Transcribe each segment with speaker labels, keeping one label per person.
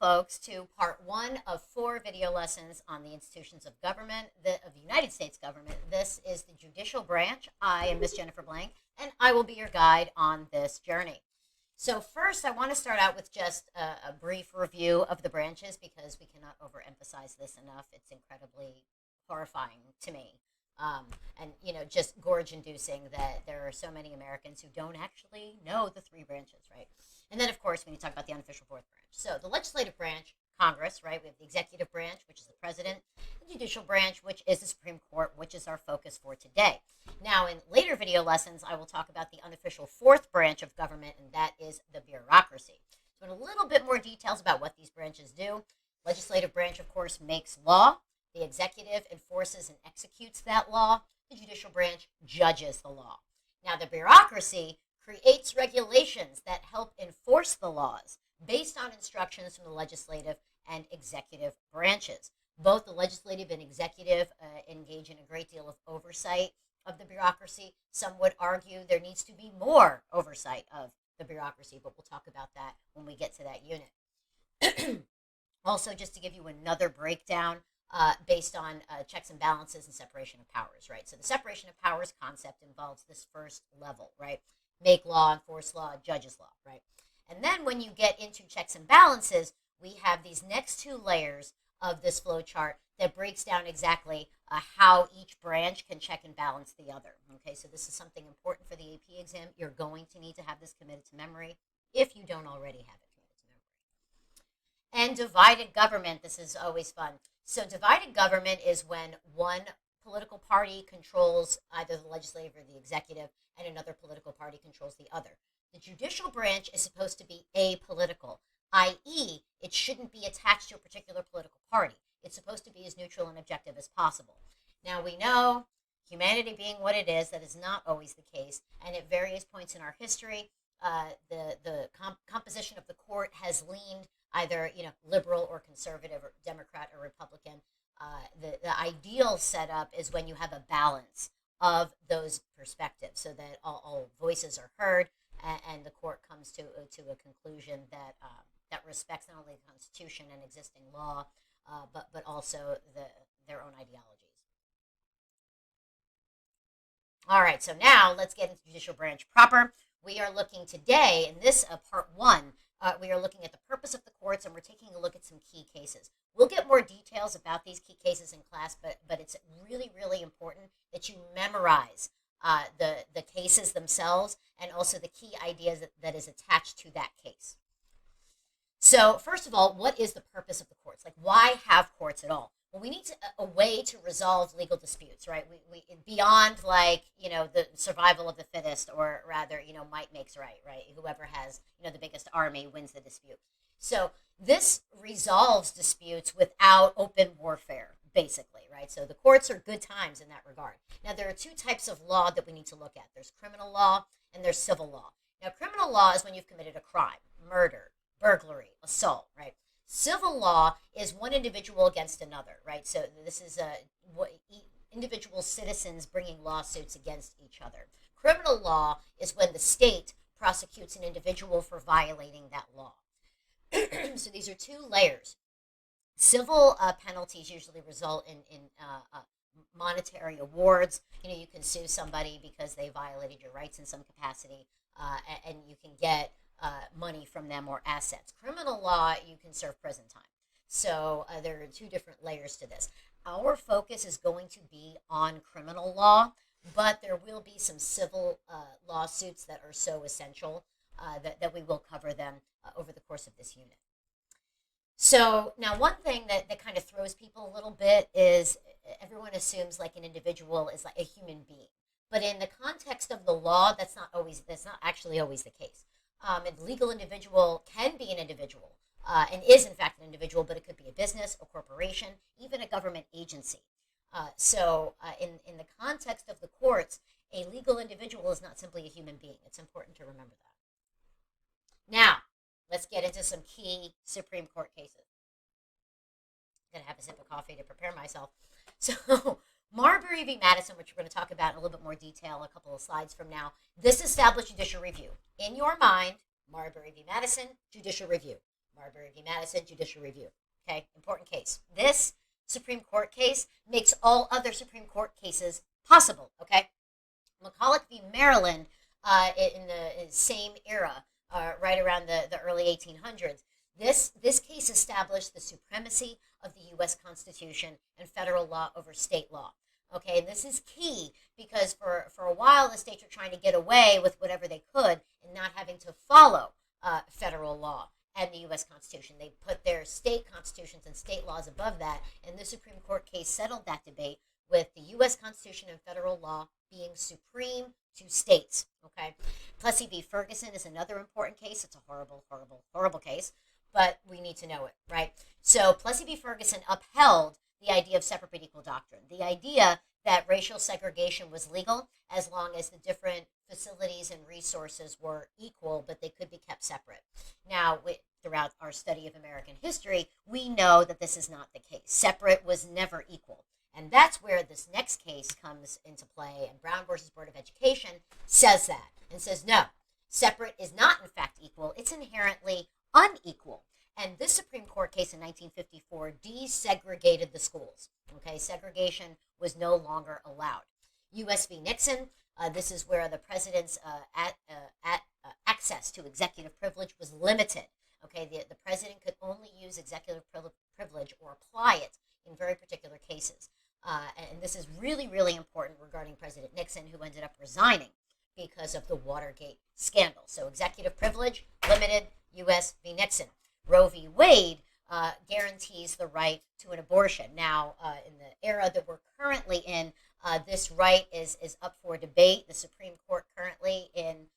Speaker 1: folks, to part one of 4 video lessons on the institutions of government, of the United States government. This is the judicial branch. I am Miss Jennifer Blank, and I will be your guide on this journey. So first, I want to start out with just a brief review of the branches, because we cannot overemphasize this enough. It's incredibly horrifying to me. And, just gorge-inducing that there are so many Americans who don't actually know the 3 branches, right? And then, of course, when you talk about the unofficial 4th branch. So the legislative branch, Congress, right? We have the executive branch, which is the president, the judicial branch, which is the Supreme Court, which is our focus for today. Now, in later video lessons, I will talk about the unofficial 4th branch of government, and that is the bureaucracy. So in a little bit more details about what these branches do. Legislative branch, of course, makes law. The executive enforces and executes that law. The judicial branch judges the law. Now, the bureaucracy creates regulations that help enforce the laws based on instructions from the legislative and executive branches. Both the legislative and executive engage in a great deal of oversight of the bureaucracy. Some would argue there needs to be more oversight of the bureaucracy, but we'll talk about that when we get to that unit. Also, just to give you another breakdown, based on checks and balances and separation of powers, right? So the separation of powers concept involves this first level, right? Make law, enforce law, judges law, right? And then when you get into checks and balances, we have these next 2 layers of this flow chart that breaks down exactly how each branch can check and balance the other. Okay, so this is something important for the AP exam. You're going to need to have this committed to memory if you don't already have it committed to memory. And divided government, this is always fun. So divided government is when one political party controls either the legislative or the executive, and another political party controls the other. The judicial branch is supposed to be apolitical, i.e., it shouldn't be attached to a particular political party. It's supposed to be as neutral and objective as possible. Now, we know, humanity being what it is, that is not always the case, and at various points in our history, the composition of the court has leaned either liberal or conservative, or Democrat or Republican. The ideal setup is when you have a balance of those perspectives, so that all voices are heard, and the court comes to a conclusion that that respects not only the Constitution and existing law, but also their own ideologies. All right, so now let's get into judicial branch proper. We are looking today in this part 1. We are looking at the purpose of the courts, and we're taking a look at some key cases. We'll get more details about these key cases in class, but it's really, really important that you memorize the cases themselves, and also the key ideas that is attached to that case. So first of all, what is the purpose of the courts? Like, why have courts at all? Well, we need a way to resolve legal disputes, right? We beyond the survival of the fittest, or rather, might makes right? Whoever has, the biggest army wins the dispute. So this resolves disputes without open warfare, basically, right? So the courts are good times in that regard. Now, there are 2 types of law that we need to look at. There's criminal law and there's civil law. Now, criminal law is when you've committed a crime, murder, burglary, assault, right? Civil law is one individual against another, right? So this is individual citizens bringing lawsuits against each other. Criminal law is when the state prosecutes an individual for violating that law. So these are 2 layers. Civil penalties usually result in monetary awards. You can sue somebody because they violated your rights in some capacity, and you can get money from them or assets. Criminal law, you can serve prison time. So there are 2 different layers to this. Our focus is going to be on criminal law, but there will be some civil lawsuits that are so essential that we will cover them over the course of this unit. So now, one thing that kind of throws people a little bit is everyone assumes like an individual is like a human being. But in the context of the law, that's not actually always the case. A legal individual can be an individual, and is in fact an individual, but it could be a business, a corporation, even a government agency. So in the context of the courts, a legal individual is not simply a human being. It's important to remember that. Now, let's get into some key Supreme Court cases. I'm going to have a sip of coffee to prepare myself. So, Marbury v. Madison, which we're going to talk about in a little bit more detail a couple of slides from now, this established judicial review. In your mind, Marbury v. Madison, judicial review. Marbury v. Madison, judicial review. Okay, important case. This Supreme Court case makes all other Supreme Court cases possible. Okay, McCulloch v. Maryland, in the same era, right around the early 1800s. This case established the supremacy of the U.S. Constitution and federal law over state law. Okay, and this is key because for a while the states were trying to get away with whatever they could and not having to follow federal law and the U.S. Constitution. They put their state constitutions and state laws above that, and the Supreme Court case settled that debate with the U.S. Constitution and federal law being supreme to states. Okay, Plessy v. Ferguson is another important case. It's a horrible, horrible, horrible case, but we need to know it, right? So Plessy v. Ferguson upheld the idea of separate but equal doctrine, the idea that racial segregation was legal as long as the different facilities and resources were equal, but they could be kept separate. Now, throughout our study of American history, we know that this is not the case. Separate was never equal. And that's where this next case comes into play. And Brown versus Board of Education says that and says, no, separate is not in fact equal. It's inherently unequal. And this Supreme Court case in 1954 desegregated the schools. Okay, segregation was no longer allowed. U.S. v. Nixon, this is where the president's access to executive privilege was limited. Okay, the president could only use executive privilege or apply it in very particular cases. And this is really, really important regarding President Nixon, who ended up resigning because of the Watergate scandal. So executive privilege, limited, U.S. v. Nixon. Roe v. Wade guarantees the right to an abortion. Now, in the era that we're currently in, this right is up for debate. The Supreme Court currently in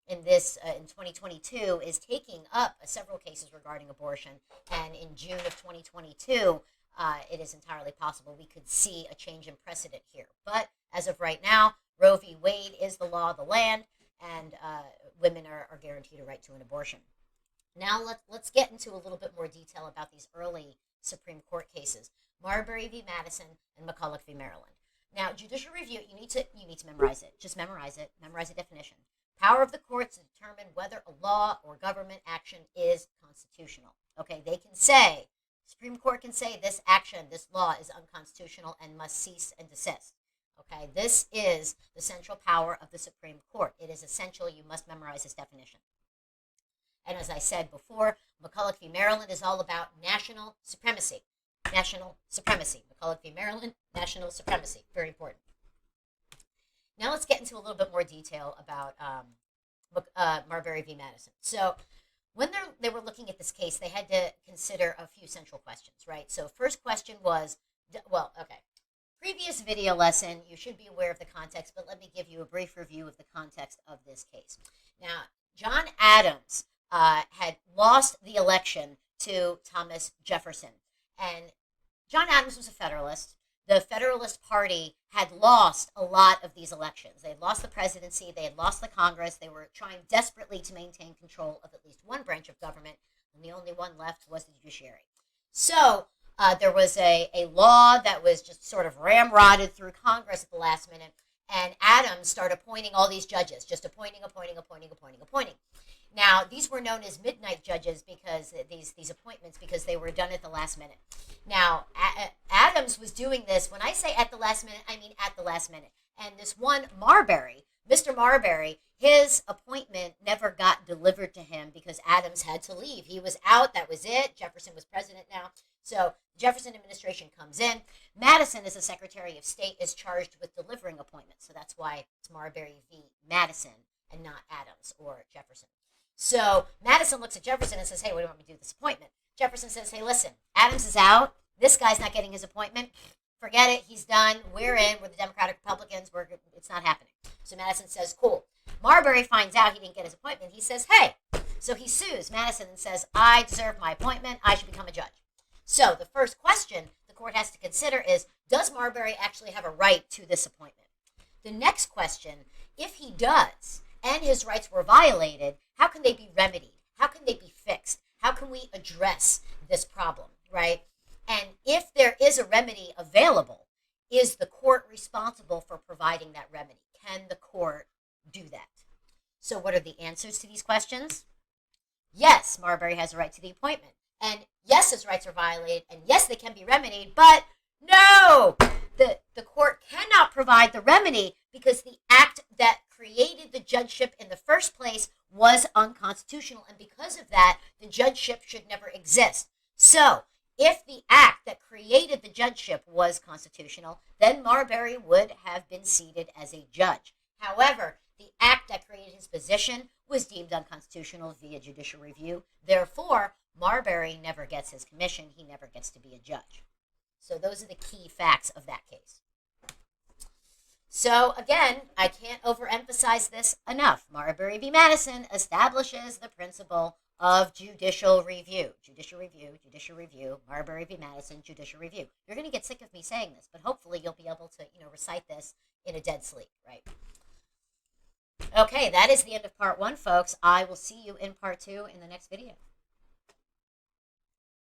Speaker 1: 2022 is taking up several cases regarding abortion, and in June of 2022, it is entirely possible we could see a change in precedent here. But as of right now, Roe v. Wade is the law of the land, and women are guaranteed a right to an abortion. Now let's get into a little bit more detail about these early Supreme Court cases: Marbury v. Madison and McCulloch v. Maryland. Now, judicial review, you need to memorize it. Just memorize it. Memorize the definition. Power of the courts to determine whether a law or government action is constitutional. Okay, they can say, Supreme Court can say this action, this law is unconstitutional and must cease and desist. Okay, this is the central power of the Supreme Court. It is essential. You must memorize this definition. And as I said before, McCulloch v. Maryland is all about national supremacy. National supremacy. McCulloch v. Maryland, national supremacy. Very important. Now let's get into a little bit more detail about Marbury v. Madison. So when they were looking at this case, they had to consider a few central questions, right? So first question was, well, okay. Previous video lesson, you should be aware of the context, but let me give you a brief review of the context of this case. Now, John Adams had lost the election to Thomas Jefferson. And John Adams was a Federalist. The Federalist Party had lost a lot of these elections. They had lost the presidency. They had lost the Congress. They were trying desperately to maintain control of at least one branch of government, and the only one left was the judiciary. So there was a law that was just sort of ramrodded through Congress at the last minute, and Adams started appointing all these judges, just appointing. Now, these were known as midnight judges because these appointments, because they were done at the last minute. Now, Adams was doing this. When I say at the last minute, I mean at the last minute. And this one Marbury, Mr. Marbury, his appointment never got delivered to him because Adams had to leave. He was out. That was it. Jefferson was president now. So the Jefferson administration comes in. Madison, as the Secretary of State, is charged with delivering appointments. So that's why it's Marbury v. Madison and not Adams or Jefferson. So Madison looks at Jefferson and says, hey, what do you want me to do with this appointment? Jefferson says, hey, listen, Adams is out. This guy's not getting his appointment. Forget it. He's done. We're in. We're the Democratic Republicans. It's not happening. So Madison says, cool. Marbury finds out he didn't get his appointment. He says, hey. So he sues Madison and says, I deserve my appointment. I should become a judge. So the first question the court has to consider is, does Marbury actually have a right to this appointment? The next question, if he does, and his rights were violated, how can they be remedied? How can they be fixed? How can we address this problem, right? And if there is a remedy available, is the court responsible for providing that remedy? Can the court do that? So what are the answers to these questions? yes, Marbury has a right to the appointment, and yes, his rights are violated, and yes, they can be remedied, but no, the court cannot provide the remedy because the act that created the judgeship in the first place was unconstitutional, and because of that, the judgeship should never exist. So, if the act that created the judgeship was constitutional, then Marbury would have been seated as a judge. However, the act that created his position was deemed unconstitutional via judicial review. Therefore, Marbury never gets his commission. He never gets to be a judge. So those are the key facts of that case. So again, I can't overemphasize this enough. Marbury v. Madison establishes the principle of judicial review. Judicial review, judicial review, Marbury v. Madison, judicial review. You're going to get sick of me saying this, but hopefully you'll be able to, recite this in a dead sleep, right? Okay, that is the end of part 1, folks. I will see you in part 2 in the next video.